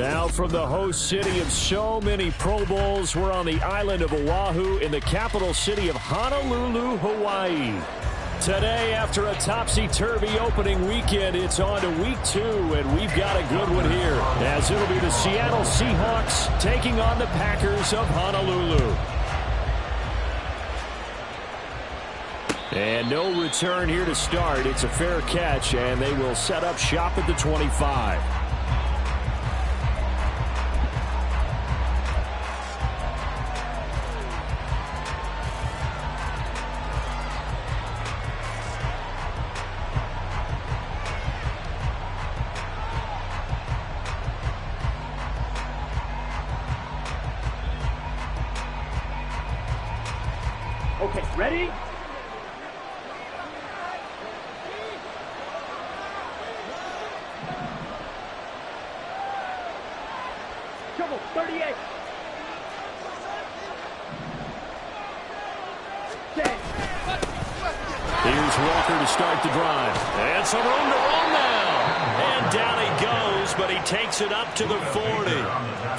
Now from the host city of so many Pro Bowls, we're on the island of Oahu in the capital city of Honolulu, Hawaii. Today, after a topsy-turvy opening weekend, it's on to week 2, and we've got a good one here, as it'll be the Seattle Seahawks taking on the Packers of Honolulu. And no return here to start. It's a fair catch, and they will set up shop at the 25. Okay, ready? Trouble, 38. 10. Here's Walker to start the drive. And some room to run now. And down he goes, but he takes it up to the 40.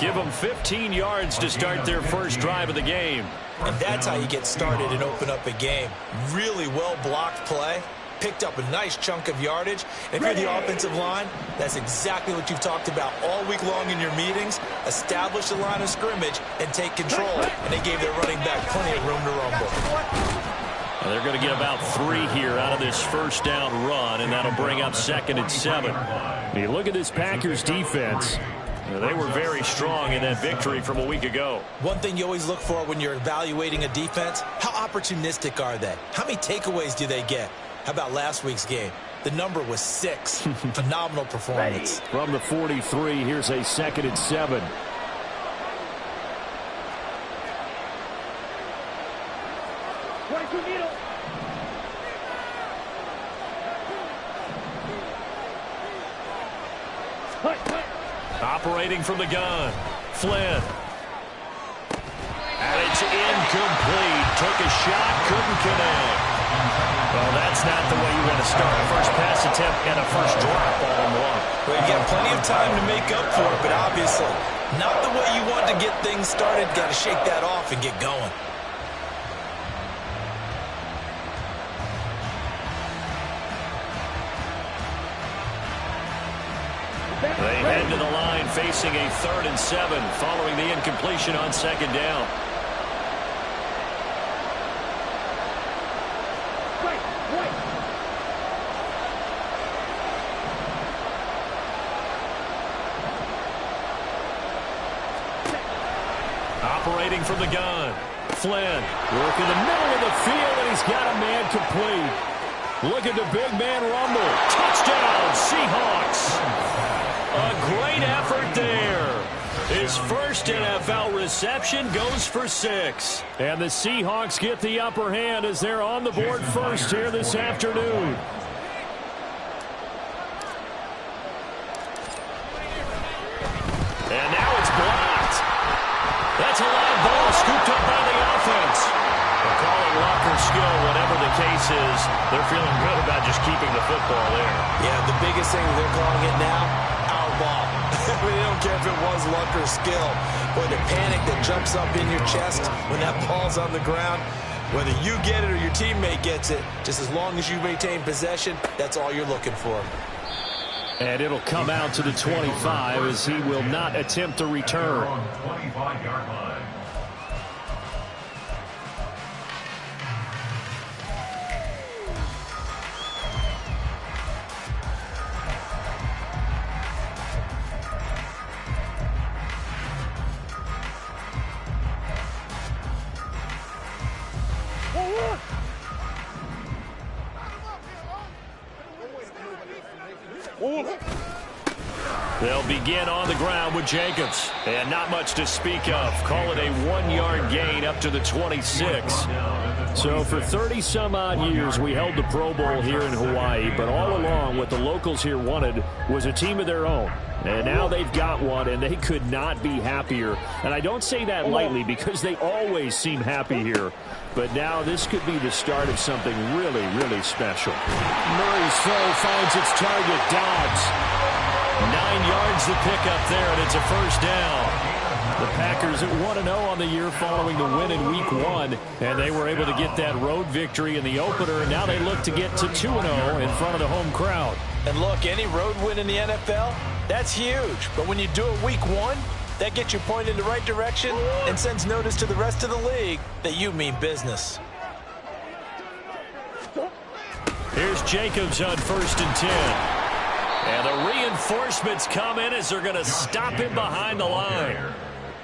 Give them 15 yards to start their first drive of the game. And that's how you get started and open up a game. Really well-blocked play. Picked up a nice chunk of yardage. And if you're the offensive line, that's exactly what you've talked about all week long in your meetings. Establish the line of scrimmage and take control. And they gave their running back plenty of room to rumble. Well, they're going to get about 3 here out of this first down run, and that'll bring up 2nd and 7. You look at this Packers defense. They were very strong in that victory from a week ago. One thing you always look for when you're evaluating a defense, how opportunistic are they? How many takeaways do they get? How about last week's game? The number was 6. Phenomenal performance. From the 43, here's a 2nd and 7. Operating from the gun, Flynn. And it's incomplete. Took a shot, couldn't connect. Well, that's not the way you want to start. First pass attempt and a first drop all in one. Well, you got plenty of time to make up for it, but obviously not the way you want to get things started. Got to shake that off and get going. They head to the line facing a 3rd and 7 following the incompletion on 2nd down. Operating from the gun, Flynn working the middle of the field, and he's got a man complete. Look at the big man rumble. Touchdown, Seahawks. A great effort there. His first NFL reception goes for 6. And the Seahawks get the upper hand as they're on the board first here this afternoon. And now it's blocked. That's a live ball scooped up by the offense. They'll call it luck or skill, whatever the case is. They're feeling good about just keeping the football there. Yeah, the biggest thing they're calling it now, our ball. I mean, they don't care if it was luck or skill. Boy, the panic that jumps up in your chest when that ball's on the ground, whether you get it or your teammate gets it, just as long as you maintain possession, that's all you're looking for. And it'll come out to the 25 as he will not attempt a return. 25-yard line. They'll begin on the ground with Jacobs. And not much to speak of. Call it a 1-yard gain up to the 26. So for 30-some-odd years, we held the Pro Bowl here in Hawaii. But all along, what the locals here wanted was a team of their own. And now they've got one, and they could not be happier. And I don't say that lightly because they always seem happy here. But now this could be the start of something really, really special. Murray's throw finds its target, Dobbs. 9 yards to pick up there, and it's a first down. The Packers at 1-0 on the year following the win in Week 1, and they were able to get that road victory in the opener, and now they look to get to 2-0 in front of the home crowd. And look, any road win in the NFL, that's huge. But when you do it Week 1, that gets you pointed in the right direction and sends notice to the rest of the league that you mean business. Here's Jacobs on 1st and 10. And the reinforcements come in as they're going to stop him behind the line.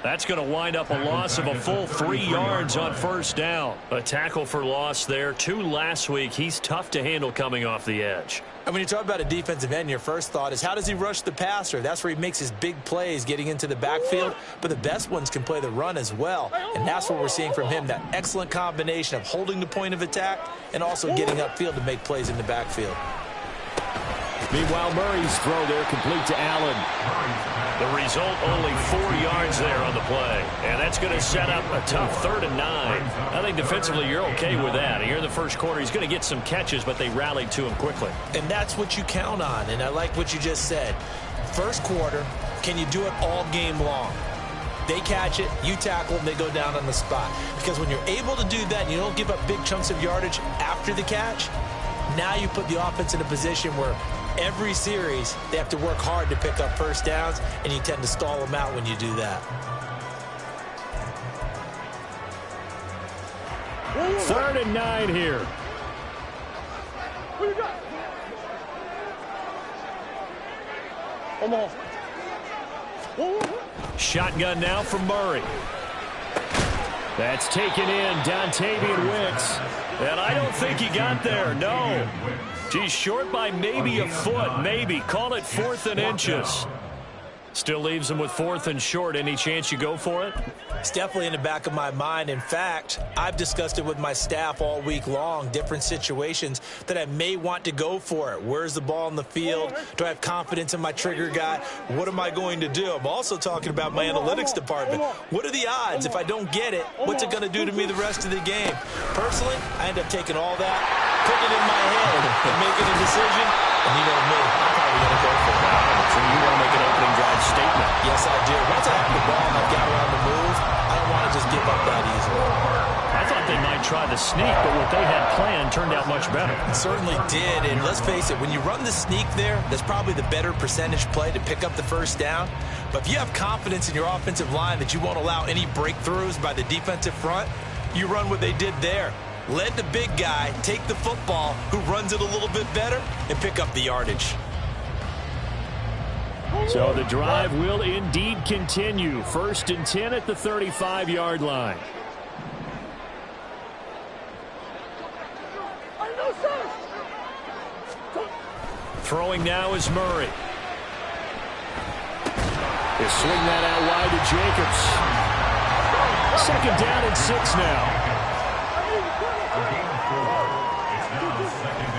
That's going to wind up a loss of a full 3 yards on first down. A tackle for loss there. 2 last week. He's tough to handle coming off the edge. And when you talk about a defensive end, your first thought is, how does he rush the passer? That's where he makes his big plays getting into the backfield. But the best ones can play the run as well. And that's what we're seeing from him, that excellent combination of holding the point of attack and also getting upfield to make plays in the backfield. Meanwhile, Murray's throw there complete to Allen. The result, only 4 yards there on the play. And that's going to set up a tough 3rd and 9. I think defensively you're okay with that. Here in the first quarter, he's going to get some catches, but they rallied to him quickly. And that's what you count on. And I like what you just said. First quarter, can you do it all game long? They catch it, you tackle them, they go down on the spot. Because when you're able to do that and you don't give up big chunks of yardage after the catch, now you put the offense in a position where every series they have to work hard to pick up first downs, and you tend to stall them out when you do that. 3rd and 9 here. Who you got? Come on. Shotgun now from Murray. That's taken in, Dontavian Wicks. And I don't think he got there, no. He's short by maybe a foot, maybe. Call it 4th and inches. Still leaves him with 4th and short. Any chance you go for it? It's definitely in the back of my mind. In fact, I've discussed it with my staff all week long, different situations that I may want to go for it. Where's the ball in the field? Do I have confidence in my trigger guy? What am I going to do? I'm also talking about my analytics department. What are the odds? If I don't get it, what's it going to do to me the rest of the game? Personally, I end up taking all that, putting it in my head, and making a decision. And you know me, I'm probably going to go for it. So you want to make an opening drive statement? Yes, I do. Once I have the ball and I've got it on the move, I don't want to just give up that easily. I thought they might try the sneak, but what they had planned turned out much better. It certainly did, and let's face it, when you run the sneak there, that's probably the better percentage play to pick up the first down. But if you have confidence in your offensive line that you won't allow any breakthroughs by the defensive front, you run what they did there. Let the big guy take the football, who runs it a little bit better, and pick up the yardage. So the drive will indeed continue. 1st and 10 at the 35-yard line. Throwing now is Murray. He'll swing that out wide to Jacobs. 2nd down and 6 now.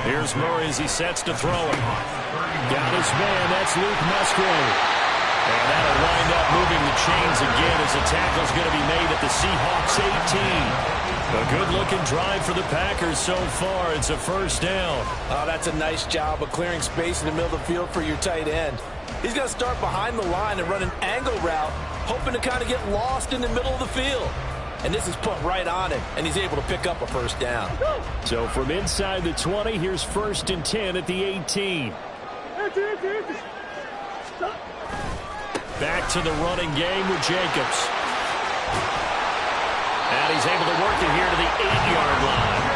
Here's Murray as he sets to throw it. Got his man, that's Luke Musgrave. And that'll wind up moving the chains again as the tackle's going to be made at the Seahawks 18. A good-looking drive for the Packers so far. It's a first down. Oh, that's a nice job of clearing space in the middle of the field for your tight end. He's going to start behind the line and run an angle route, hoping to kind of get lost in the middle of the field. And this is put right on him, and he's able to pick up a first down. So from inside the 20, here's 1st and 10 at the 18. Back to the running game with Jacobs. And he's able to work it here to the 8-yard line.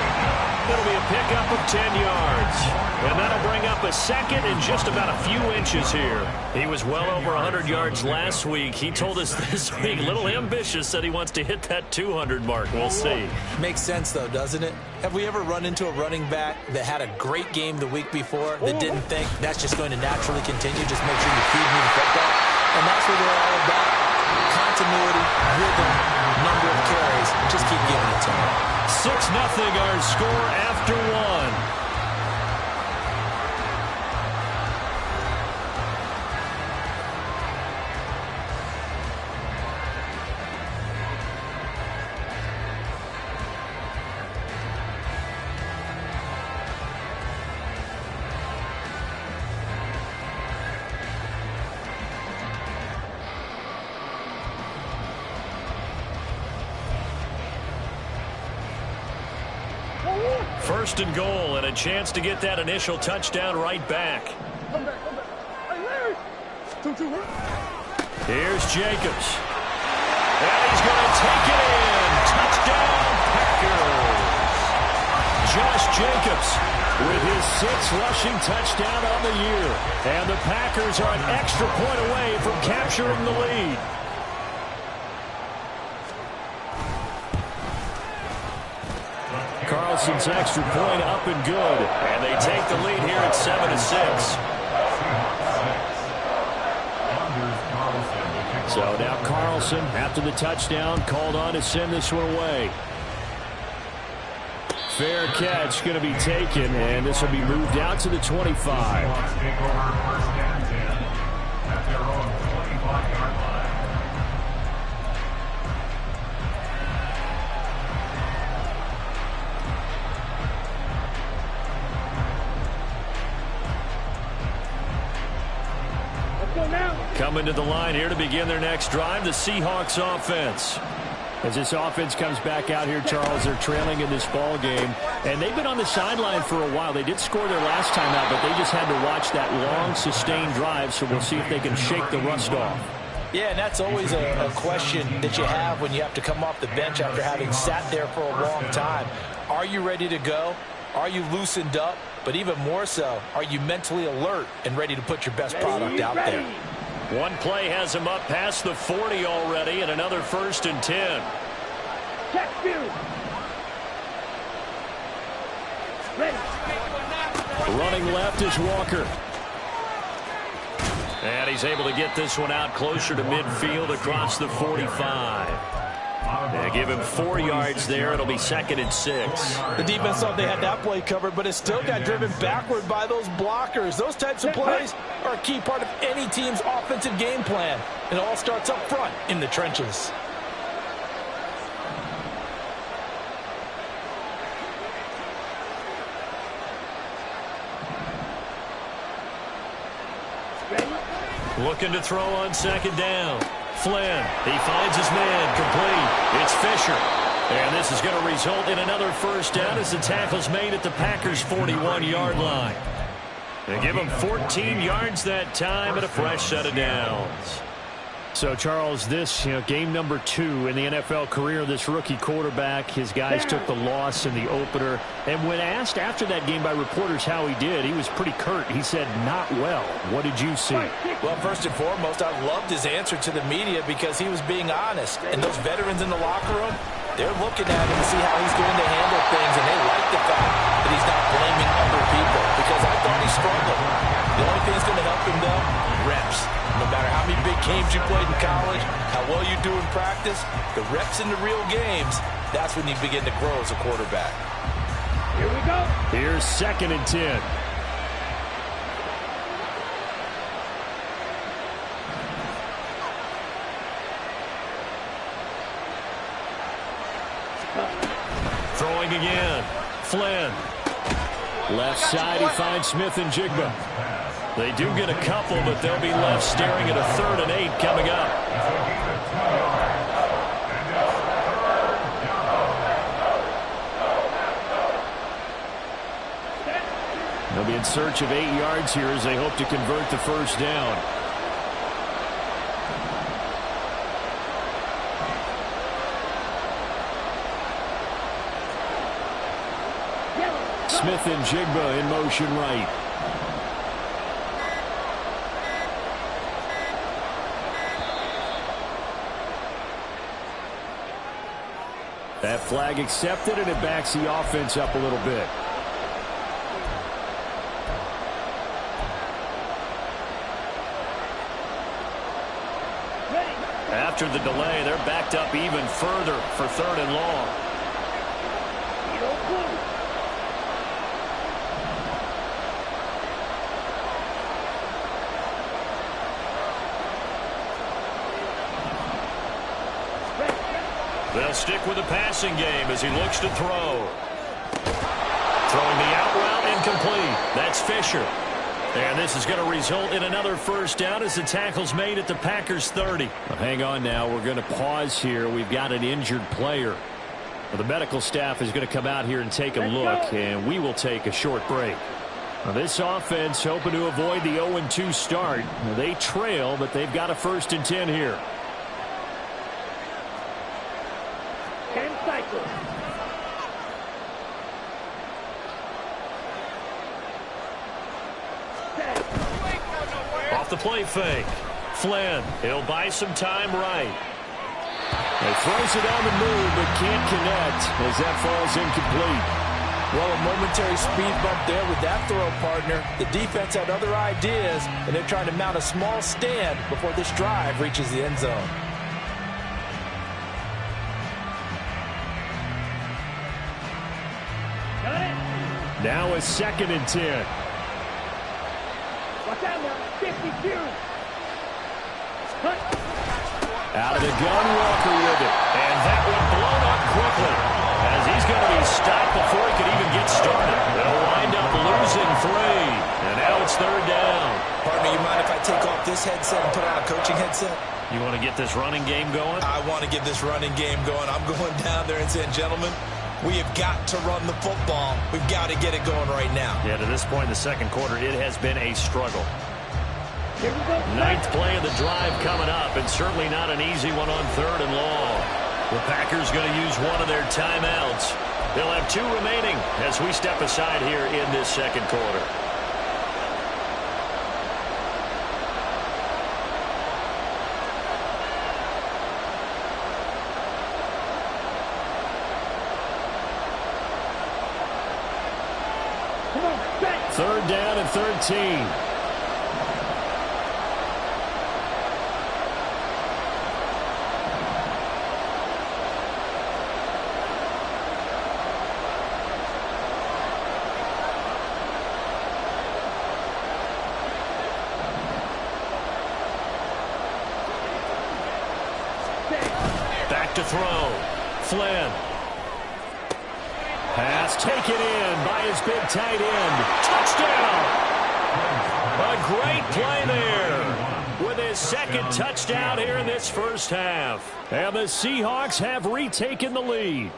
It'll be a pickup of 10 yards. And that'll bring up a 2nd and just about a few inches here. He was well over 100 yards last week. He told us this week, a little ambitious, said he wants to hit that 200 mark. We'll see. Makes sense, though, doesn't it? Have we ever run into a running back that had a great game the week before that didn't think that's just going to naturally continue? Just make sure you feed me the football. And that's what they're all about. Continuity, rhythm, number of carries. Just keep giving it to them. 6-0 our score after 1. First and goal, and a chance to get that initial touchdown right back. Come back. Hey, Larry. 2-2, huh? Here's Jacobs. And he's going to take it in. Touchdown, Packers. Josh Jacobs with his 6th rushing touchdown on the year. And the Packers are an extra point away from capturing the lead. Carlson's extra point up and good. And they take the lead here at 7-6. So now Carlson, after the touchdown, called on to send this one away. Fair catch going to be taken, and this will be moved out to the 25. Coming to the line here to begin their next drive, the Seahawks offense. As this offense comes back out here, Charles, they're trailing in this ball game, and they've been on the sideline for a while. They did score their last time out, but they just had to watch that long, sustained drive, so we'll see if they can shake the rust off. Yeah, and that's always a question that you have when you have to come off the bench after having sat there for a long time. Are you ready to go? Are you loosened up? But even more so, are you mentally alert and ready to put your best product out there? One play has him up past the 40 already, and another 1st and 10. Running left is Walker. And he's able to get this one out closer to midfield across the 45. They give him 4 yards there. It'll be 2nd and 6. The defense thought they had that play covered, but it still got driven backward by those blockers. Those types of plays are a key part of any team's offensive game plan. It all starts up front in the trenches. Looking to throw on 2nd down. Flynn, he finds his man, complete. It's Fisher. And this is going to result in another 1st down as the tackle's made at the Packers' 41-yard line. They give him 14 yards that time and a fresh set of downs. So, Charles, this, game number 2 in the NFL career of this rookie quarterback. His guys took the loss in the opener. And when asked after that game by reporters how he did, he was pretty curt. He said, not well. What did you see? Well, first and foremost, I loved his answer to the media because he was being honest. And those veterans in the locker room, they're looking at him to see how he's going to handle things. And they like the fact that he's not blaming other people because I thought he struggled. The only thing that's going to help him, though, reps. No matter how many big games you played in college, how well you do in practice, the reps in the real games, that's when you begin to grow as a quarterback. Here we go. Here's 2nd and 10. Throwing again. Flynn. Left side, he finds Smith and Jigba. They do get a couple, but they'll be left staring at a 3rd and 8 coming up. They'll be in search of 8 yards here as they hope to convert the 1st down. Smith and Jigba in motion right. That flag accepted, and it backs the offense up a little bit. After the delay, they're backed up even further for 3rd and long. They'll stick with the passing game as he looks to throw. Throwing the out route incomplete. That's Fisher. And this is going to result in another 1st down as the tackle's made at the Packers' 30. Well, hang on now. We're going to pause here. We've got an injured player. Well, the medical staff is going to come out here and take a look, and we will take a short break. Now, this offense hoping to avoid the 0-2 start. Now, they trail, but they've got a 1st and 10 here. 10 cycles. Off the play fake. Flynn, he'll buy some time right. He throws it on the move, but can't connect as that falls incomplete. Well, a momentary speed bump there with that throw, partner. The defense had other ideas, and they're trying to mount a small stand before this drive reaches the end zone. Now a 2nd and 10. Watch out now. 52. Out of the gun, Walker with it. And that one blown up quickly as he's going to be stopped before he could even get started. They'll wind up losing 3. And now it's 3rd down. Partner, you mind if I take off this headset and put on a coaching headset? You want to get this running game going? I want to get this running game going. I'm going down there and saying, gentlemen, we have got to run the football. We've got to get it going right now. Yeah, to this point in the 2nd quarter, it has been a struggle. Here we go. 9th play of the drive coming up, and certainly not an easy one on 3rd and long. The Packers going to use one of their timeouts. They'll have 2 remaining as we step aside here in this 2nd quarter. Come on, back. 3rd down and 13. Back to throw. Flynn. Pass taken in by his big tight end. Touchdown! A great play there with his 2nd touchdown here in this 1st half. And the Seahawks have retaken the lead.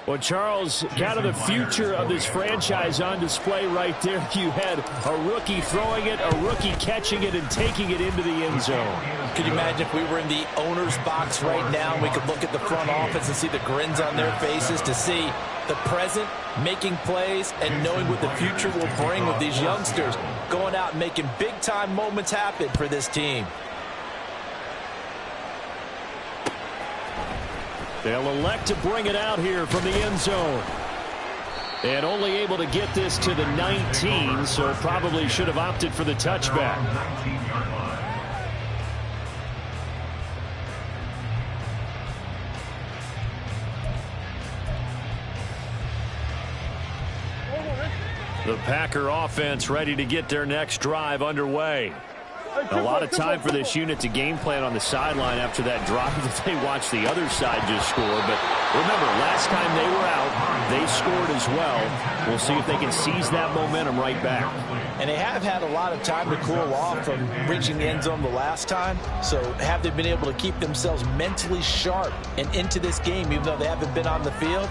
Well, Charles, kind of the future of this franchise on display right there. You had a rookie throwing it, a rookie catching it, and taking it into the end zone. Could you imagine if we were in the owner's box right now, we could look at the front office and see the grins on their faces, to see the present making plays and knowing what the future will bring with these youngsters going out and making big-time moments happen for this team. They'll elect to bring it out here from the end zone. And only able to get this to the 19, so probably should have opted for the touchback. The Packer offense ready to get their next drive underway. A lot of time for this unit to game plan on the sideline after that drive that they watched the other side just score. But remember, last time they were out, they scored as well. We'll see if they can seize that momentum right back. And they have had a lot of time to cool off from reaching the end zone the last time. So have they been able to keep themselves mentally sharp and into this game, even though they haven't been on the field?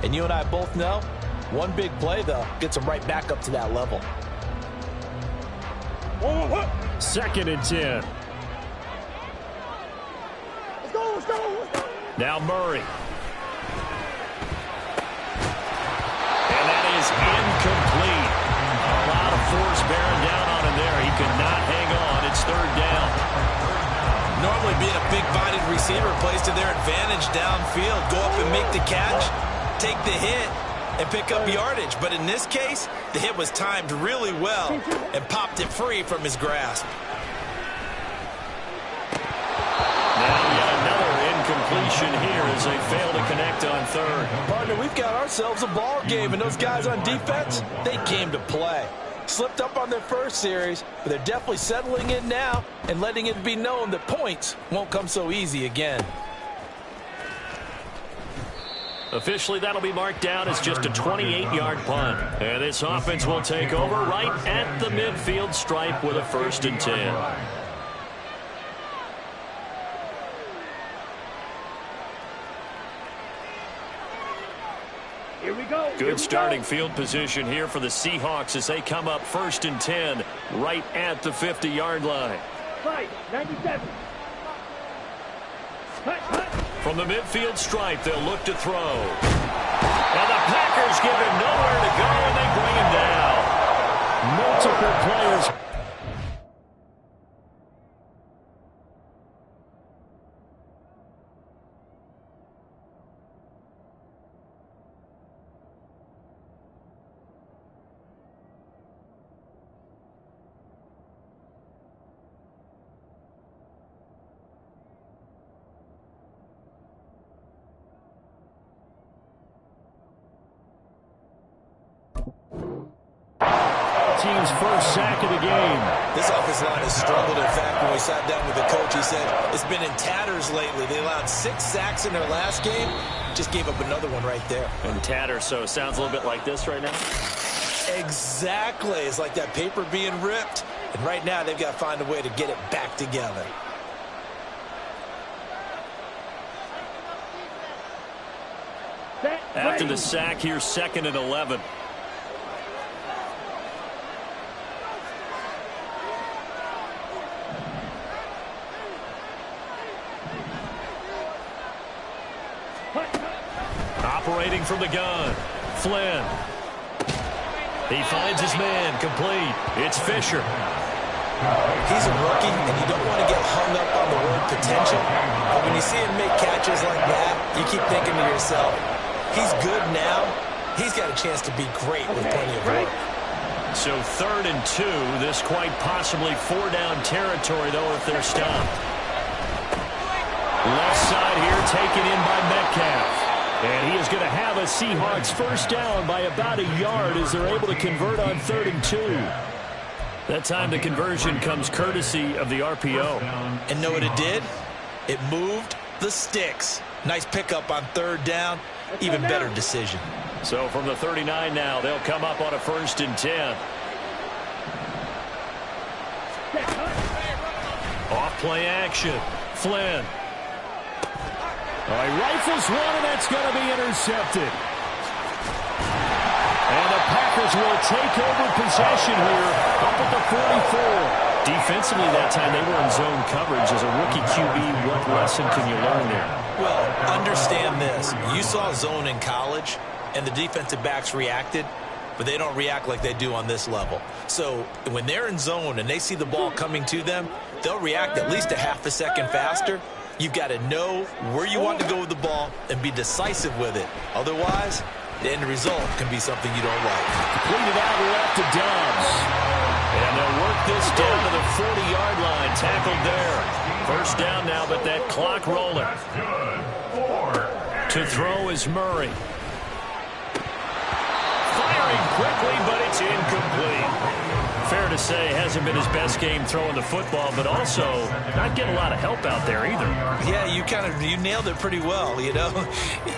And you and I both know, one big play, though, gets them right back up to that level. 2nd and 10. Let's go, let's go, let's go. Now Murray. And that is incomplete. A lot of force bearing down on him there. He could not hang on. It's 3rd down. Normally being a big-bodied receiver plays to their advantage downfield. Go up and make the catch, take the hit, and pick up yardage. But in this case, the hit was timed really well and popped it free from his grasp. Now yet another incompletion here as they fail to connect on 3rd. Partner, we've got ourselves a ball game, and those guys on defense, they came to play. Slipped up on their first series, but they're definitely settling in now and letting it be known that points won't come so easy again. Officially, that'll be marked down as just a 28-yard punt. And this offense will take over right at the midfield stripe with a 1st and 10. Here we go. Good starting field position here for the Seahawks as they come up 1st and 10 right at the 50-yard line. 97. From the midfield stripe, they'll look to throw. And the Packers give him nowhere to go, and they bring him down. Multiple players. Team's first sack of the game. This offensive line has struggled. In fact, when we sat down with the coach, he said it's been in tatters lately. They allowed 6 sacks in their last game. Just gave up another one right there. And tatters, so it sounds a little bit like this right now? Exactly. It's like that paper being ripped. And right now, they've got to find a way to get it back together. After the sack, here's 2nd and 11. Operating from the gun, Flynn. He finds his man, complete. It's Fisher. He's a rookie, and you don't want to get hung up on the word potential. But when you see him make catches like that, you keep thinking to yourself, he's good now. He's got a chance to be great with plenty of work. So 3rd and 2. This quite possibly 4-down territory, though, if they're stopped. Left side here taken in by Metcalf. And he is going to have a Seahawks first down by about a yard as they're able to convert on 3rd and 2. That time the conversion comes courtesy of the RPO. And know what it did? It moved the sticks. Nice pickup on 3rd down. Even better decision. So from the 39 now, they'll come up on a 1st and 10. Off play action. Flynn. All right, rifles one, and that's going to be intercepted. And the Packers will take over possession here up at the 44. Defensively that time, they were in zone coverage. As a rookie QB, what lesson can you learn there? Well, understand this. You saw zone in college, and the defensive backs reacted, but they don't react like they do on this level. So when they're in zone and they see the ball coming to them, they'll react at least a half a second faster. You've got to know where you want to go with the ball and be decisive with it. Otherwise, the end result can be something you don't like. Completed out left to Dobbs. And they'll work this down to the 40-yard line. Tackled there. First down now, but that clock rolling. To throw is Murray. Firing quickly, but it's incomplete. Fair to say, hasn't been his best game throwing the football, but also not getting a lot of help out there either. Yeah, you nailed it pretty well, you know.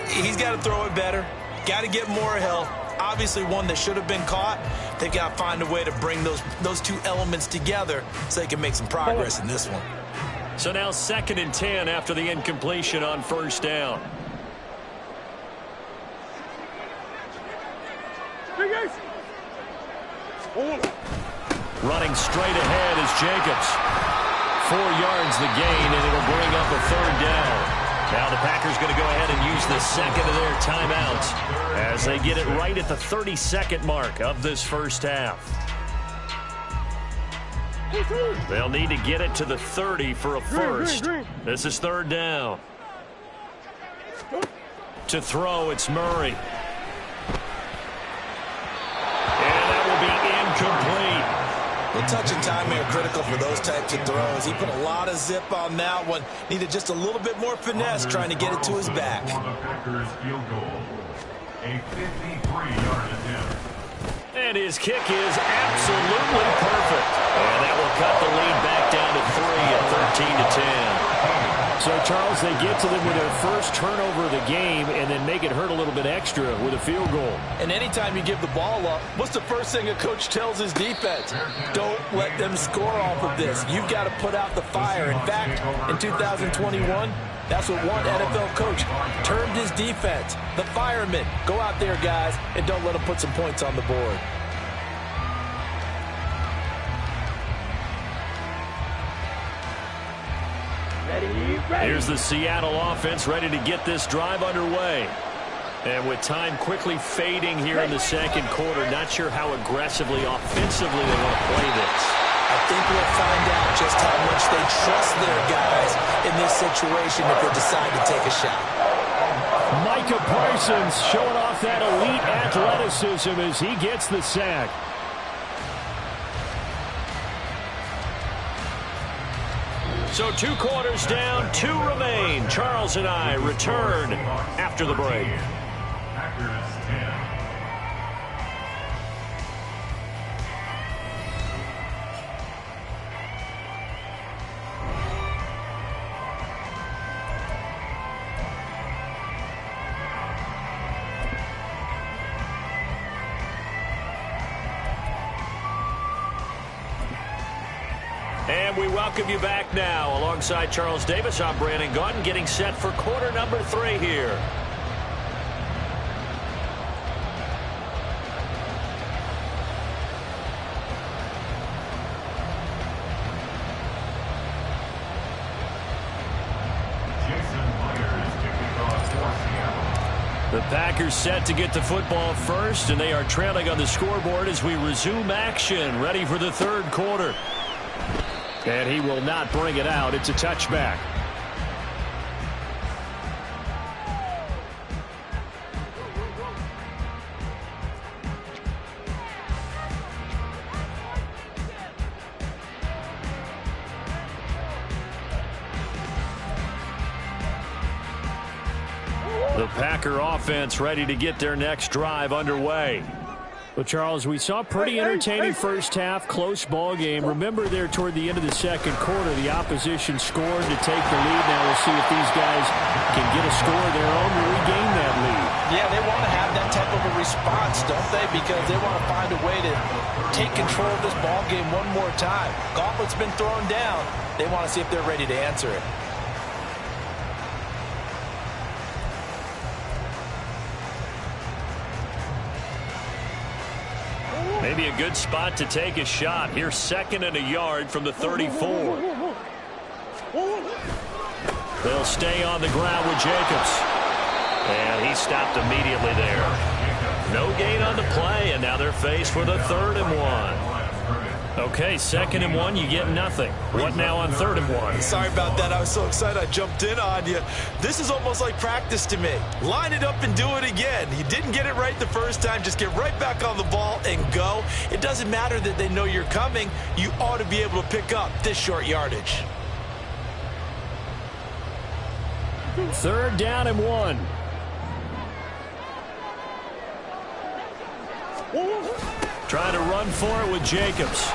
He's got to throw it better. Got to get more help. Obviously one that should have been caught. They've got to find a way to bring those two elements together so they can make some progress in this one. So now 2nd and 10 after the incompletion on 1st down. Running straight ahead is Jacobs. 4 yards the gain, and it'll bring up a 3rd down. Now the Packers going to go ahead and use the second of their timeouts as they get it right at the 32nd mark of this first half. They'll need to get it to the 30 for a first. This is 3rd down. To throw, it's Murray. And that will be incomplete. Well, touch and timing are critical for those types of throws. He put a lot of zip on that one. Needed just a little bit more finesse trying to get it to his back. And his kick is absolutely perfect. And that will cut the lead back down to 3 at 13-10. So, Charles, they get to them with their first turnover of the game and then make it hurt a little bit extra with a field goal. And anytime you give the ball up, what's the first thing a coach tells his defense? Don't let them score off of this. You've got to put out the fire. In fact, in 2021, That's what one NFL coach termed his defense. The firemen. Go out there, guys, and don't let them put some points on the board. Here's the Seattle offense ready to get this drive underway. And with time quickly fading here in the second quarter, not sure how aggressively, offensively they want to play this. I think we'll find out just how much they trust their guys in this situation if they decide to take a shot. Micah Parsons showing off that elite athleticism as he gets the sack. So 2 quarters down, 2 remain. Charles and I return after the break. And we welcome you back now. Alongside Charles Davis, I'm Brandon Gaudin, getting set for quarter number 3 here. The Packers set to get the football first, and they are trailing on the scoreboard as we resume action, ready for the third quarter. And he will not bring it out. It's a touchback. The Packer offense ready to get their next drive underway. Well, Charles, we saw a pretty entertaining first half, close ball game. Remember there toward the end of the second quarter, the opposition scored to take the lead. Now we'll see if these guys can get a score of their own to regain that lead. Yeah, they want to have that type of a response, don't they? Because they want to find a way to take control of this ball game one more time. Gauntlet's been thrown down. They want to see if they're ready to answer it. Maybe a good spot to take a shot. Here's 2nd and a yard from the 34. They'll stay on the ground with Jacobs. And he stopped immediately there. No gain on the play, and now they're faced with a 3rd and 1. Okay, 2nd and 1, you get nothing. What now on 3rd and 1? Sorry about that. I was so excited I jumped in on you. This is almost like practice to me. Line it up and do it again. You didn't get it right the first time. Just get right back on the ball and go. It doesn't matter that they know you're coming. You ought to be able to pick up this short yardage. 3rd down and 1. Trying to run for it with Jacobs.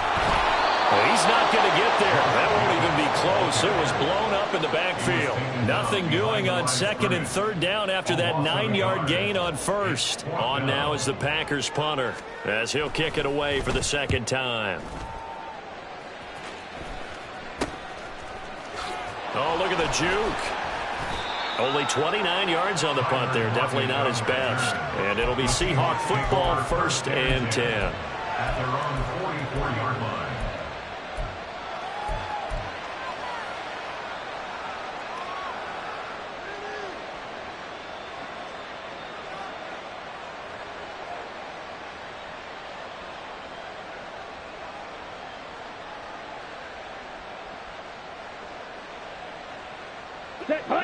Well, he's not going to get there. That won't even be close. It was blown up in the backfield. Nothing doing on 2nd and 3rd down after that 9-yard gain on 1st. On now is the Packers punter as he'll kick it away for the 2nd time. Oh, look at the juke. Only 29 yards on the punt there. Definitely not his best. And it'll be Seahawk football, 1st and 10. At their own 44-yard line.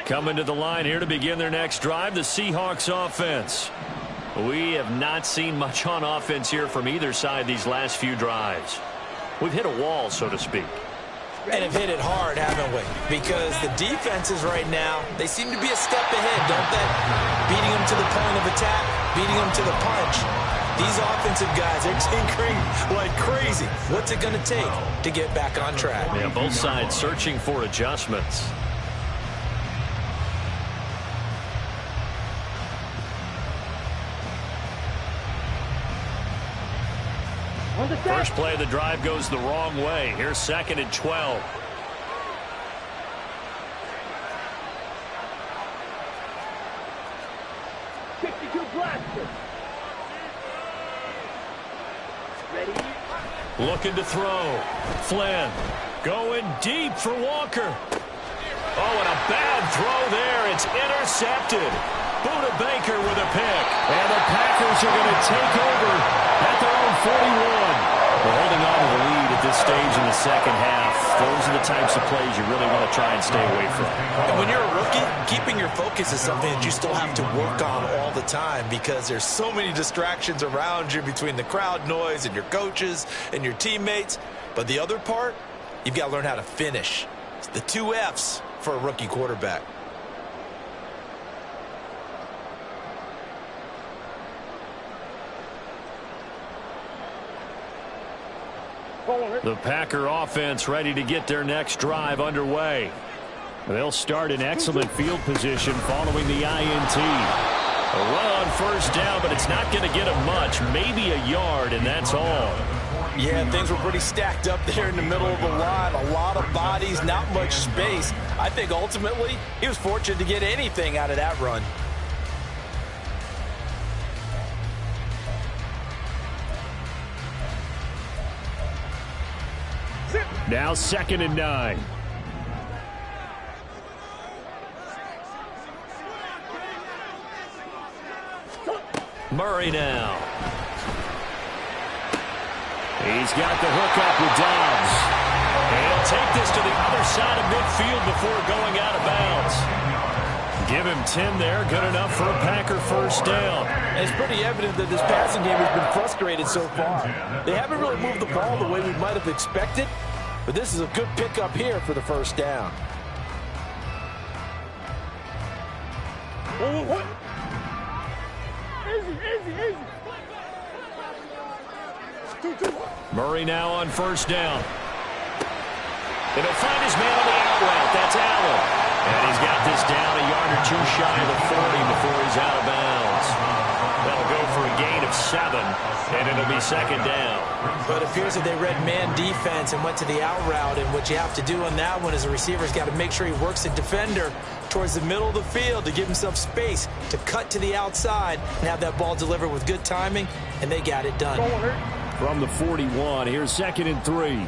Coming to the line here to begin their next drive, the Seahawks offense. We have not seen much on offense here from either side these last few drives. We've hit a wall, so to speak. And have hit it hard, haven't we? Because the defenses right now, they seem to be a step ahead, don't they? Beating them to the point of attack, beating them to the punch. These offensive guys are tinkering like crazy. What's it going to take to get back on track? Yeah, both sides searching for adjustments. First play of the drive goes the wrong way. Here's 2nd and 12. 62 blaster. Ready? Looking to throw. Flynn going deep for Walker. Oh, and a bad throw there. It's intercepted. Buda Baker with a pick. And the Packers are going to take over at their own 41. We're holding on to the lead at this stage in the second half. Those are the types of plays you really want to try and stay away from. And when you're a rookie, keeping your focus is something that you still have to work on all the time because there's so many distractions around you between the crowd noise and your coaches and your teammates. But the other part, you've got to learn how to finish. It's the 2 F's for a rookie quarterback. The Packer offense ready to get their next drive underway. They'll start in excellent field position following the INT. A run on first down, but it's not going to get him much. Maybe a yard, and that's all. Yeah, things were pretty stacked up there in the middle of the line. A lot of bodies, not much space. I think ultimately he was fortunate to get anything out of that run. Now 2nd and 9. Murray now. He's got the hook up with Dobbs. And he'll take this to the other side of midfield before going out of bounds. Give him 10 there. Good enough for a Packer first down. It's pretty evident that this passing game has been frustrated so far. They haven't really moved the ball the way we might have expected, but this is a good pickup here for the first down. What? Easy. Murray now on first down. And he'll find his man on the out route. That's Allen. And he's got this down a yard or 2 shy of the 40 before he's out of bounds. That'll go for a gain of 7, and it'll be 2nd down. But it appears that they read man defense and went to the out route, and what you have to do on that one is the receiver's got to make sure he works the defender towards the middle of the field to give himself space to cut to the outside and have that ball delivered with good timing, and they got it done. From the 41, here's 2nd and 3.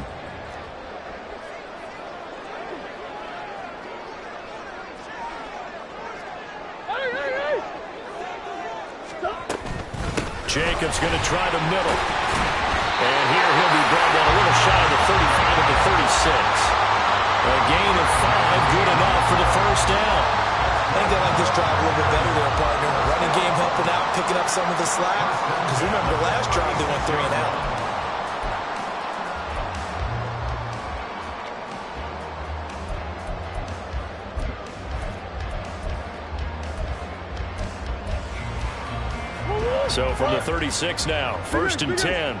Jacobs going to try the middle. And here he'll be brought down a little shy of the 35 of the 36. A gain of 5, good enough for the first down. I think they like this drive a little bit better there, partner. Running game helping out, picking up some of the slack. Because remember, the last drive they went 3 and out. So from the 36 now, 1st and 10.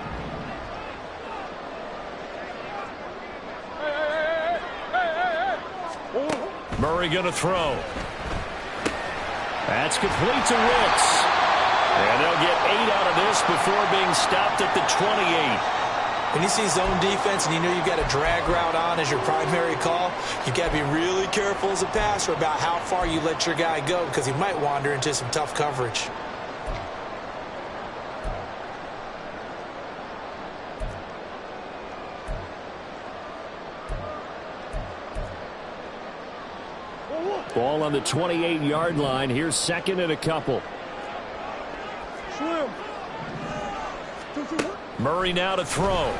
Murray going to throw. That's complete to Wicks. And they'll get 8 out of this before being stopped at the 28. When you see zone defense and you know you've got a drag route on as your primary call, you've got to be really careful as a passer about how far you let your guy go because he might wander into some tough coverage. Ball on the 28-yard line. Here's 2nd and a couple. Slim. Murray now to throw.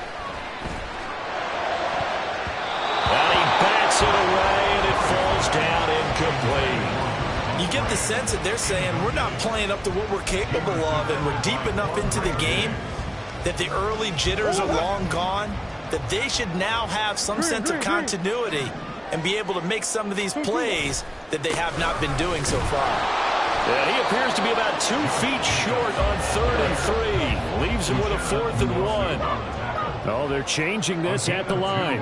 And he bats it away, and it falls down incomplete. You get the sense that they're saying we're not playing up to what we're capable of, and we're deep enough into the game that the early jitters are long gone, that they should now have some sense of continuity and be able to make some of these plays that they have not been doing so far. Yeah, he appears to be about 2 feet short on 3rd and 3. Leaves him with a 4th and 1. Oh, they're changing this at the line.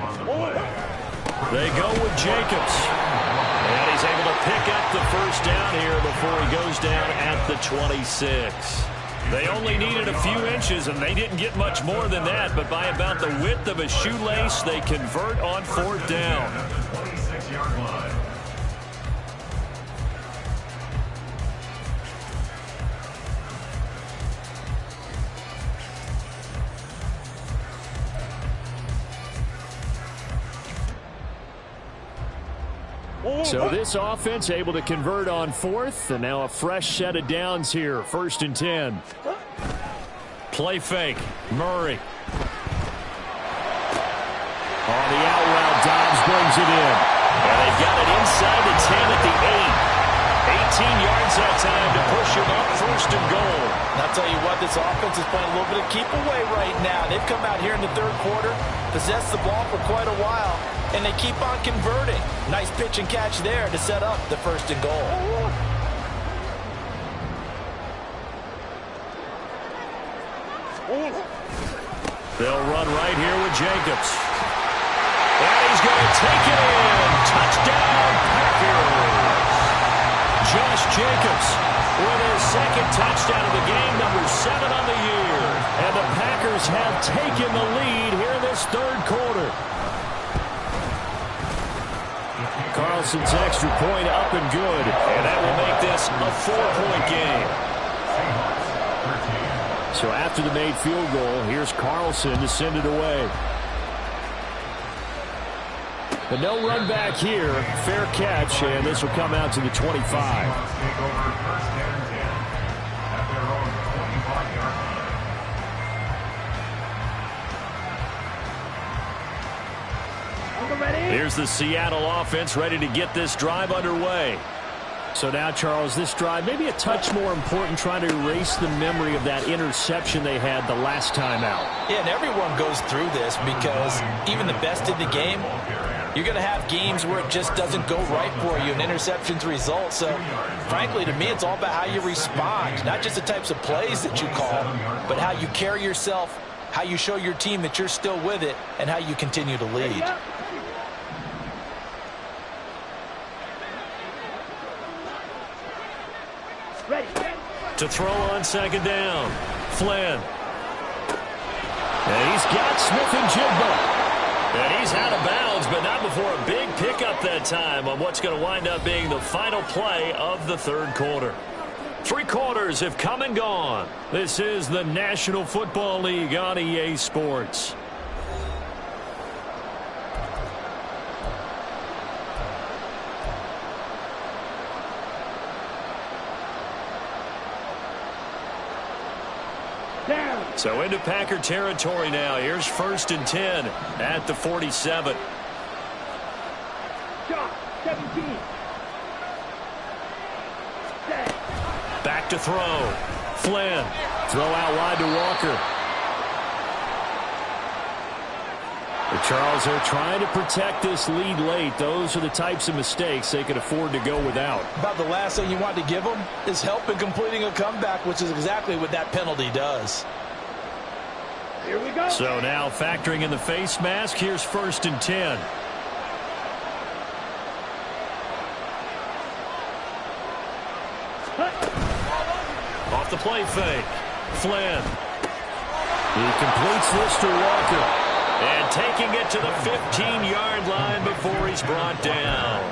They go with Jacobs. And he's able to pick up the first down here before he goes down at the 26. They only needed a few inches, and they didn't get much more than that. But by about the width of a shoelace, they convert on 4th down. 26-yard line. So this offense able to convert on fourth, and now a fresh set of downs here, 1st and 10. Play fake, Murray. On the out route, Dobbs brings it in. And they've got it inside the 10 at the 8. 18 yards that time to push him up 1st and goal. And I'll tell you what, this offense is playing a little bit of keep away right now. They've come out here in the 3rd quarter, possessed the ball for quite a while, and they keep on converting. Nice pitch and catch there to set up the 1st and goal. They'll run right here with Jacobs. And he's going to take it in. Touchdown, Packers. Josh Jacobs with his 2nd touchdown of the game, number 7 on the year. And the Packers have taken the lead here in this 3rd quarter. Carlson's extra point up and good. And that will make this a 4-point game. So after the made field goal, here's Carlson to send it away. But no run back here. Fair catch, and this will come out to the 25. Here's the Seattle offense ready to get this drive underway. So now, Charles, this drive maybe a touch more important, trying to erase the memory of that interception they had the last time out. Yeah, and everyone goes through this because even the best in the game, you're going to have games where it just doesn't go right for you and interceptions result. So, frankly, to me, it's all about how you respond, not just the types of plays that you call, but how you carry yourself, how you show your team that you're still with it, and how you continue to lead. To throw on 2nd down, Flynn. And he's got Smith-Njigba. And he's out of bounds, but not before a big pickup that time on what's going to wind up being the final play of the 3rd quarter. 3 quarters have come and gone. This is the National Football League on EA Sports. So into Packer territory now. Here's 1st and 10 at the 47. Shot, 17. Back to throw. Flynn. Throw out wide to Walker. But Charles, they're trying to protect this lead late. Those are the types of mistakes they could afford to go without. About the last thing you want to give them is help in completing a comeback, which is exactly what that penalty does. Here we go. So now factoring in the face mask, here's 1st and 10. Off the play fake. Flynn. He completes this to Walker. And taking it to the 15-yard line before he's brought down.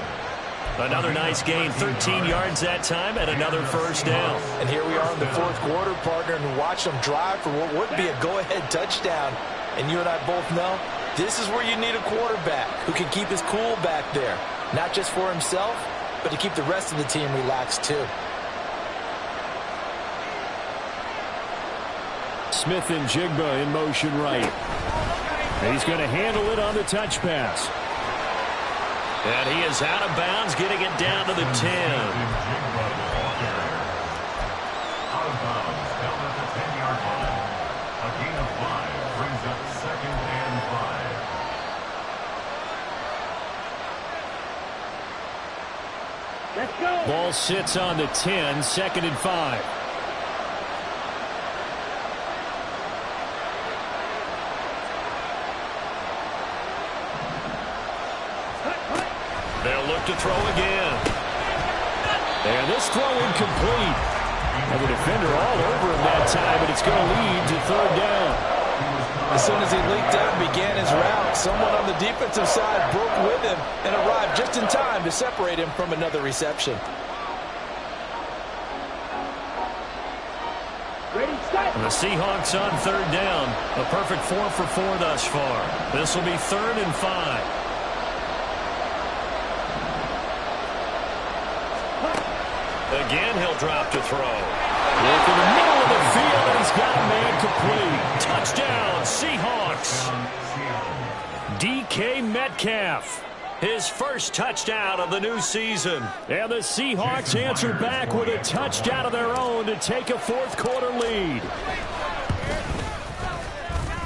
Another nice gain, 13 yards that time, and another 1st down. And here we are in the 4th quarter, partner, and watch them drive for what would be a go-ahead touchdown. And you and I both know this is where you need a quarterback who can keep his cool back there. Not just for himself, but to keep the rest of the team relaxed too. Smith-Njigba in motion right. He's going to handle it on the touch pass. And he is out of bounds, getting it down to the 10. Out of bounds, down at the 10-yard line. A gain of 5 brings up 2nd and 5. Let's go. Ball sits on the 10, 2nd and 5. They'll look to throw again. And this throw incomplete. And the defender all over him that time, but it's going to lead to 3rd down. As soon as he leaked out and began his route, someone on the defensive side broke with him and arrived just in time to separate him from another reception. And the Seahawks on 3rd down. A perfect 4 for 4 thus far. This will be 3rd and 5. Ball drop to throw. Look in the middle of the field, and he's got a man complete. Touchdown, Seahawks. DK Metcalf, his first touchdown of the new season. And the Seahawks answer back with a touchdown of their own to take a fourth-quarter lead.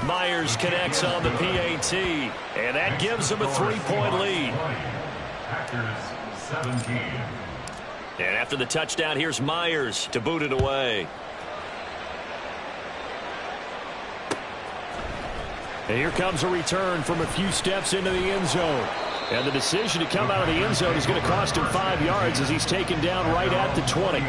Myers connects on the PAT, and that gives them a 3-point lead. Packers 17. And after the touchdown, here's Myers to boot it away. And here comes a return from a few steps into the end zone. And the decision to come out of the end zone is going to cost him 5 yards as he's taken down right at the 20.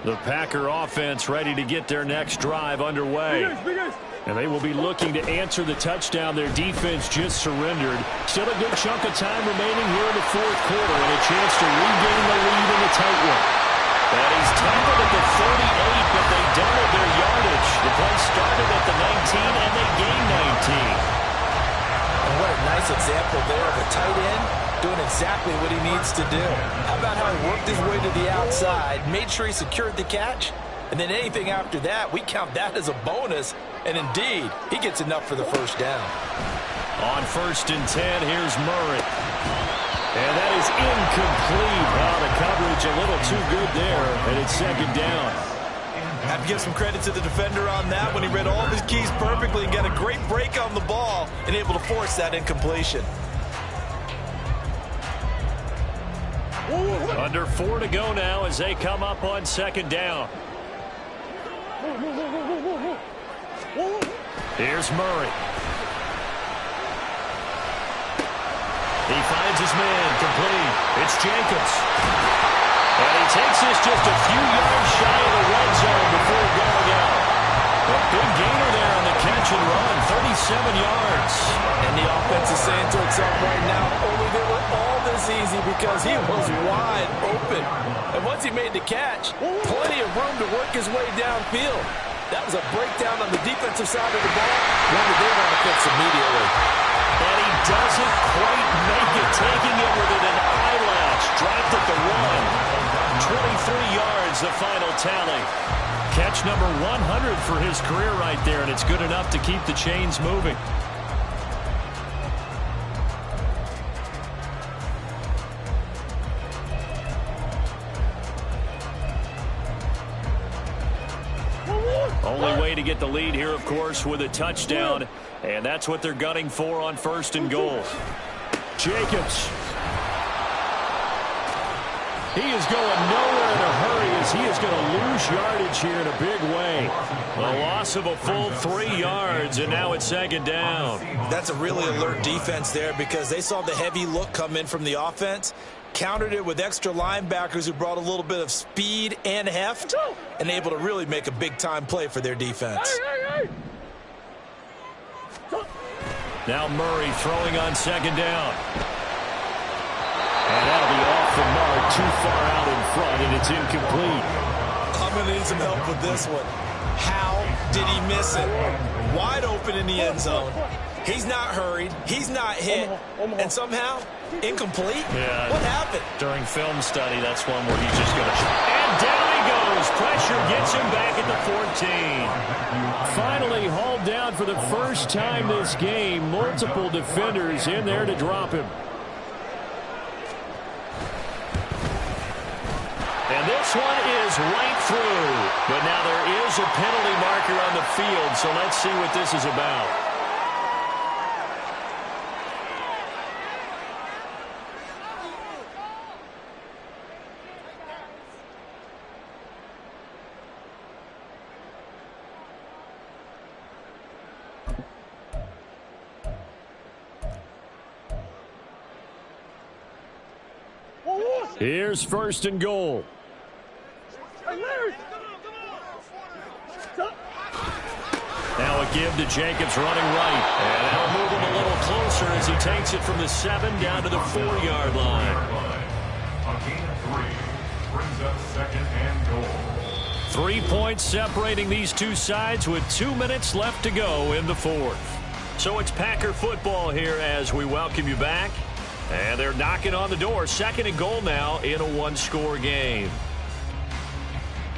The Packer offense ready to get their next drive underway. And they will be looking to answer the touchdown their defense just surrendered. Still a good chunk of time remaining here in the fourth quarter and a chance to regain the lead in the tight one. And he's tackled at the 38, but they doubled their yardage. The play started at the 19, and they gained 19. And what a nice example there of a tight end doing exactly what he needs to do. How about how he worked his way to the outside, made sure he secured the catch, and then anything after that, we count that as a bonus. And indeed, he gets enough for the first down. On 1st and 10, here's Murray. And that is incomplete. Wow, the coverage a little too good there, and it's 2nd down. Have to give some credit to the defender on that when he read all of his keys perfectly and got a great break on the ball and able to force that incompletion. Under 4 to go now as they come up on 2nd down. Here's Murray. He finds his man complete. It's Jacobs. And he takes this just a few yards shy of the red zone before going out. A big gainer there on the catch and run, 37 yards. And the offense is saying to itself right now, only they were all this easy because he was wide open. And once he made the catch, plenty of room to work his way downfield. That was a breakdown on the defensive side of the ball, one that they want to fix immediately. And he doesn't quite make it, taking it within an eyelash. Dropped at the 1. 23 yards, the final tally. Catch number 100 for his career right there, and it's good enough to keep the chains moving. Only way to get the lead here, of course, with a touchdown, and that's what they're gunning for on 1st and goal. Jacobs. He is going nowhere in a hurry as he is going to lose yardage here in a big way. A loss of a full 3 yards, and now it's 2nd down. That's a really alert defense there because they saw the heavy look come in from the offense, countered it with extra linebackers who brought a little bit of speed and heft, and able to really make a big-time play for their defense. Now Murray throwing on 2nd down. And that'll be off the mark, too far out in front, and it's incomplete. I'm going to need some help with this one. How did he miss it? Wide open in the end zone. He's not hurried. He's not hit. And somehow, incomplete? Yeah. What happened? During film study, that's one where he's just going to... And down he goes. Pressure gets him back at the 14. Finally hauled down for the first time this game. Multiple defenders in there to drop him. And this one is right through. But now there is a penalty marker on the field, so let's see what this is about. Here's 1st and goal. Now a give to Jacobs running right. And that'll move him a little closer as he takes it from the 7 down to the 4-yard line. A gain of 3 brings up second and goal. 3 points separating these two sides with 2 minutes left to go in the fourth. So it's Packer football here as we welcome you back. And they're knocking on the door. Second and goal now in a one-score game.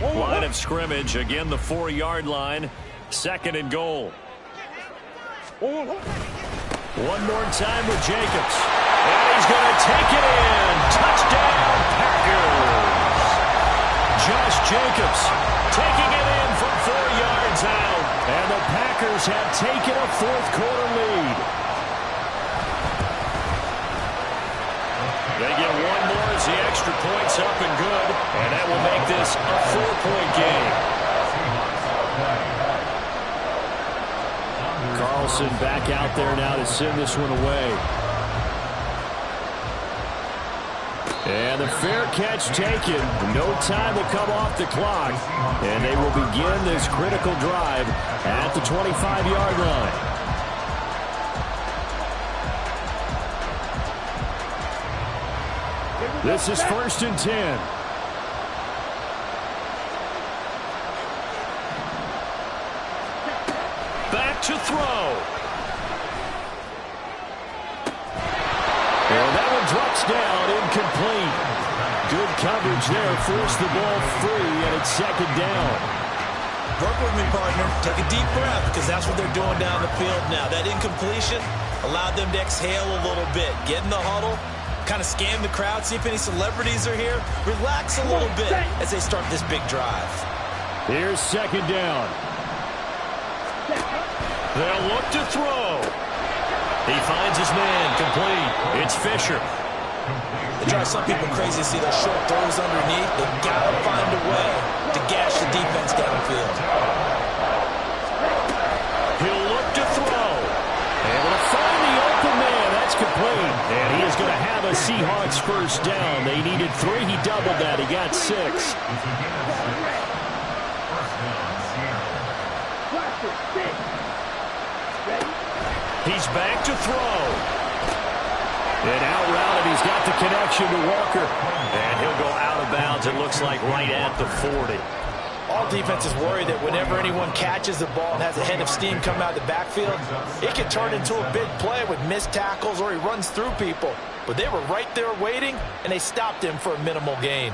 Line of scrimmage, again the 4-yard line. Second and goal. One more time with Jacobs. And he's going to take it in. Touchdown, Packers. Josh Jacobs taking it in from 4 yards out. And the Packers have taken a fourth-quarter lead. They get one more as the extra point's up and good. And that will make this a 4-point game. Carlson back out there now to send this one away. And the fair catch taken. No time to come off the clock. And they will begin this critical drive at the 25-yard line. This is 1st and 10. Back to throw. And that one drops down, incomplete. Good coverage there, forced the ball free, and it's second down. Work with me, partner. Take a deep breath, because that's what they're doing down the field now. That incompletion allowed them to exhale a little bit. Get in the huddle, kind of scan the crowd, see if any celebrities are here. Relax a little bit as they start this big drive. Here's second down. They'll look to throw. He finds his man, complete. It's Fisher. It drives some people crazy to see those short throws underneath. They've got to find a way to gash the defense downfield. He'll look to throw. Able to find the open man. That's complete. And he is going to have a Seahawks first down. They needed 3. He doubled that. He got 6. He's back to throw. And out routed, he's got the connection to Walker. And he'll go out of bounds, it looks like, right at the 40. All defenses worry that whenever anyone catches the ball and has a head of steam come out of the backfield, it can turn into a big play with missed tackles or he runs through people. But they were right there waiting, and they stopped him for a minimal gain.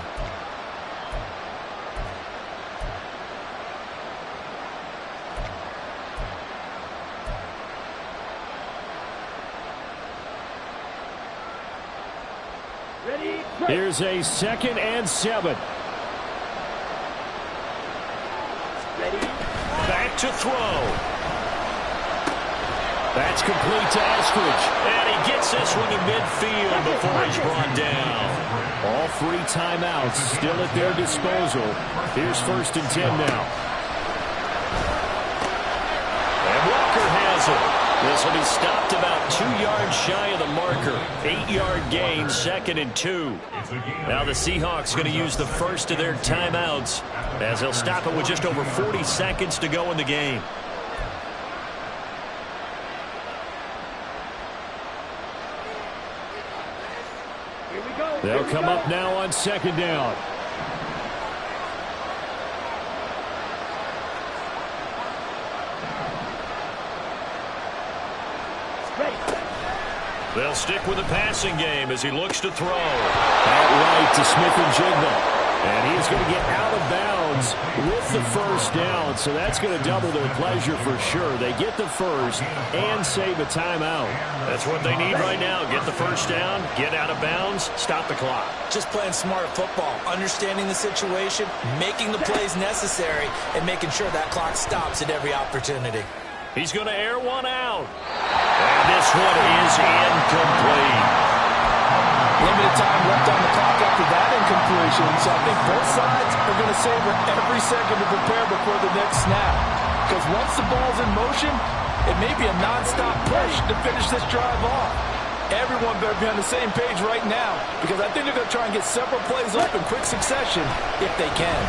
Here's a 2nd and 7. Back to throw. That's complete to Eskridge. And he gets this one in midfield before he's brought down. All 3 timeouts still at their disposal. Here's 1st and 10 now. And Walker has it. This will be stopped about 2 yards shy of the marker. 8-yard gain, 2nd and 2. Now the Seahawks going to use the first of their timeouts as they'll stop it with just over 40 seconds to go in the game. They'll come up now on 2nd down. They'll stick with the passing game as he looks to throw. Out right to Smith-Njigba. And he is going to get out of bounds with the first down. So that's going to double their pleasure for sure. They get the first and save a timeout. That's what they need right now. Get the first down, get out of bounds, stop the clock. Just playing smart football, understanding the situation, making the plays necessary, and making sure that clock stops at every opportunity. He's going to air one out. And this one is incomplete. Limited time left on the clock after that incompletion, so I think both sides are going to savor every second to prepare before the next snap. Because once the ball's in motion, it may be a nonstop push to finish this drive off. Everyone better be on the same page right now, because I think they're going to try and get several plays up in quick succession if they can.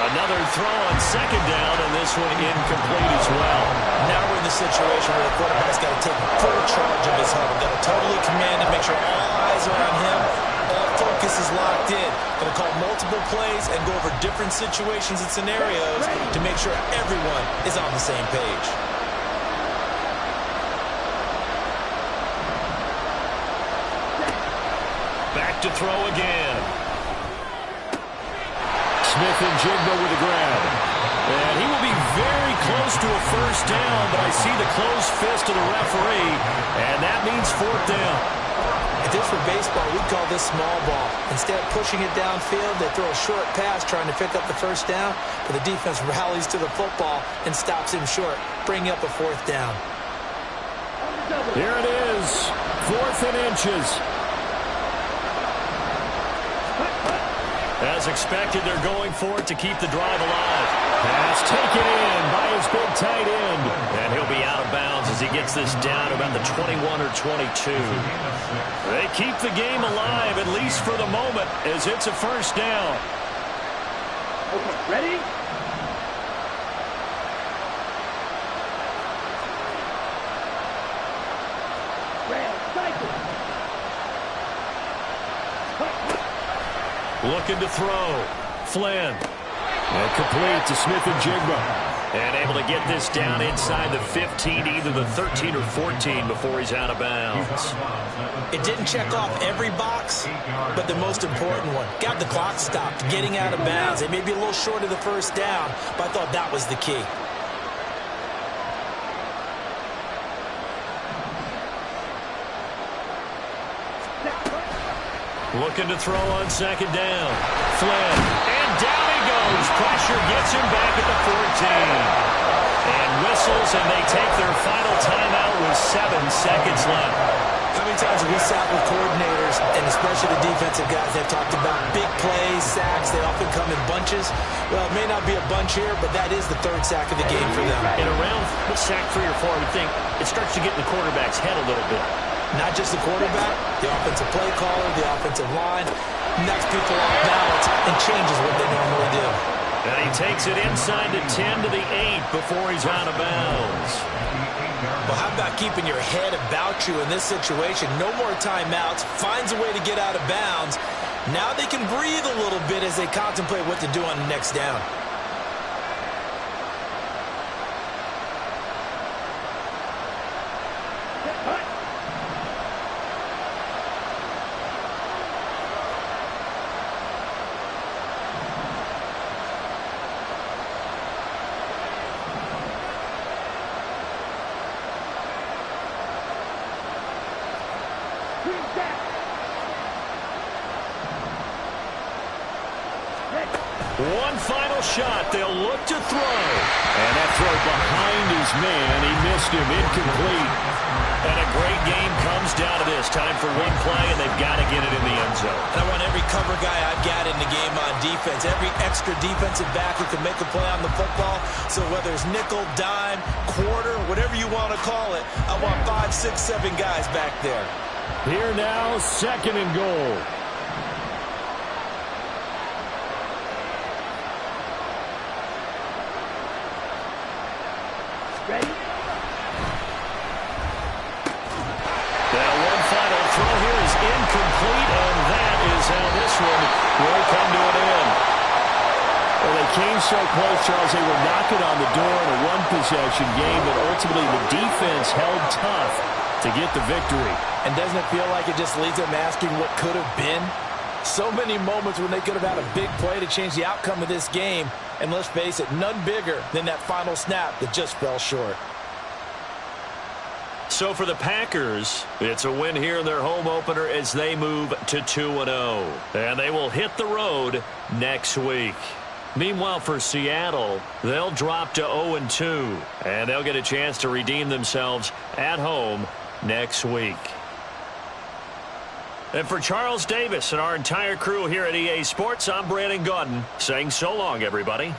Another throw on second down, and this one incomplete as well. Now we're in the situation where the quarterback's got to take full charge of his huddle. Got to totally command and make sure all eyes are on him. All focus is locked in. Going to call multiple plays and go over different situations and scenarios to make sure everyone is on the same page. Back to throw again. Smith and Jigba with a grab. And he will be very close to a first down, but I see the closed fist of the referee, and that means fourth down. If this were baseball, we'd call this small ball. Instead of pushing it downfield, they throw a short pass trying to pick up the first down, but the defense rallies to the football and stops him short, bringing up a fourth down. Here it is, 4th and inches. As expected, they're going for it to keep the drive alive. Pass taken in by his big tight end. And he'll be out of bounds as he gets this down about the 21 or 22. They keep the game alive, at least for the moment, as it's a first down. Okay, ready? Looking to throw. Flynn. And complete to Smith and Jigba. And able to get this down inside the 15, either the 13 or 14 before he's out of bounds. It didn't check off every box, but the most important one. Got the clock stopped, getting out of bounds. They may be a little short of the first down, but I thought that was the key. Looking to throw on second down. Flynn. And down he goes. Pressure gets him back at the 14. And whistles, and they take their final timeout with 7 seconds left. How many times have we sat with coordinators, and especially the defensive guys, they've talked about big plays, sacks. They often come in bunches. Well, it may not be a bunch here, but that is the 3rd sack of the game for them. In a round with sack 3 or 4, I would think it starts to get in the quarterback's head a little bit. Not just the quarterback, the offensive play caller, the offensive line, knocks people off balance and changes what they normally do. And he takes it inside the 10 to the 8 before he's out of bounds. Well, how about keeping your head about you in this situation? No more timeouts. Finds a way to get out of bounds. Now they can breathe a little bit as they contemplate what to do on the next down. One final shot. They'll look to throw. And that throw behind his man. He missed him. Incomplete. And a great game comes down to this. Time for one play, and they've got to get it in the end zone. And I want every cover guy I've got in the game on defense. Every extra defensive back who can make a play on the football. So whether it's nickel, dime, quarter, whatever you want to call it, I want 5, 6, 7 guys back there. Here now, 2nd and goal. Ready? That one final throw here is incomplete, and that is how this one will come to an end. Well, they came so close, Charles. They were knocking on the door in a one-possession game, but ultimately the defense held tough to get the victory. And doesn't it feel like it just leaves them asking what could have been? So many moments when they could have had a big play to change the outcome of this game. And let's face it, none bigger than that final snap that just fell short. So for the Packers, it's a win here in their home opener as they move to 2-0. And they will hit the road next week. Meanwhile, for Seattle, they'll drop to 0-2. And they'll get a chance to redeem themselves at home next week. And for Charles Davis and our entire crew here at EA Sports, I'm Brandon Gaudin saying so long, everybody.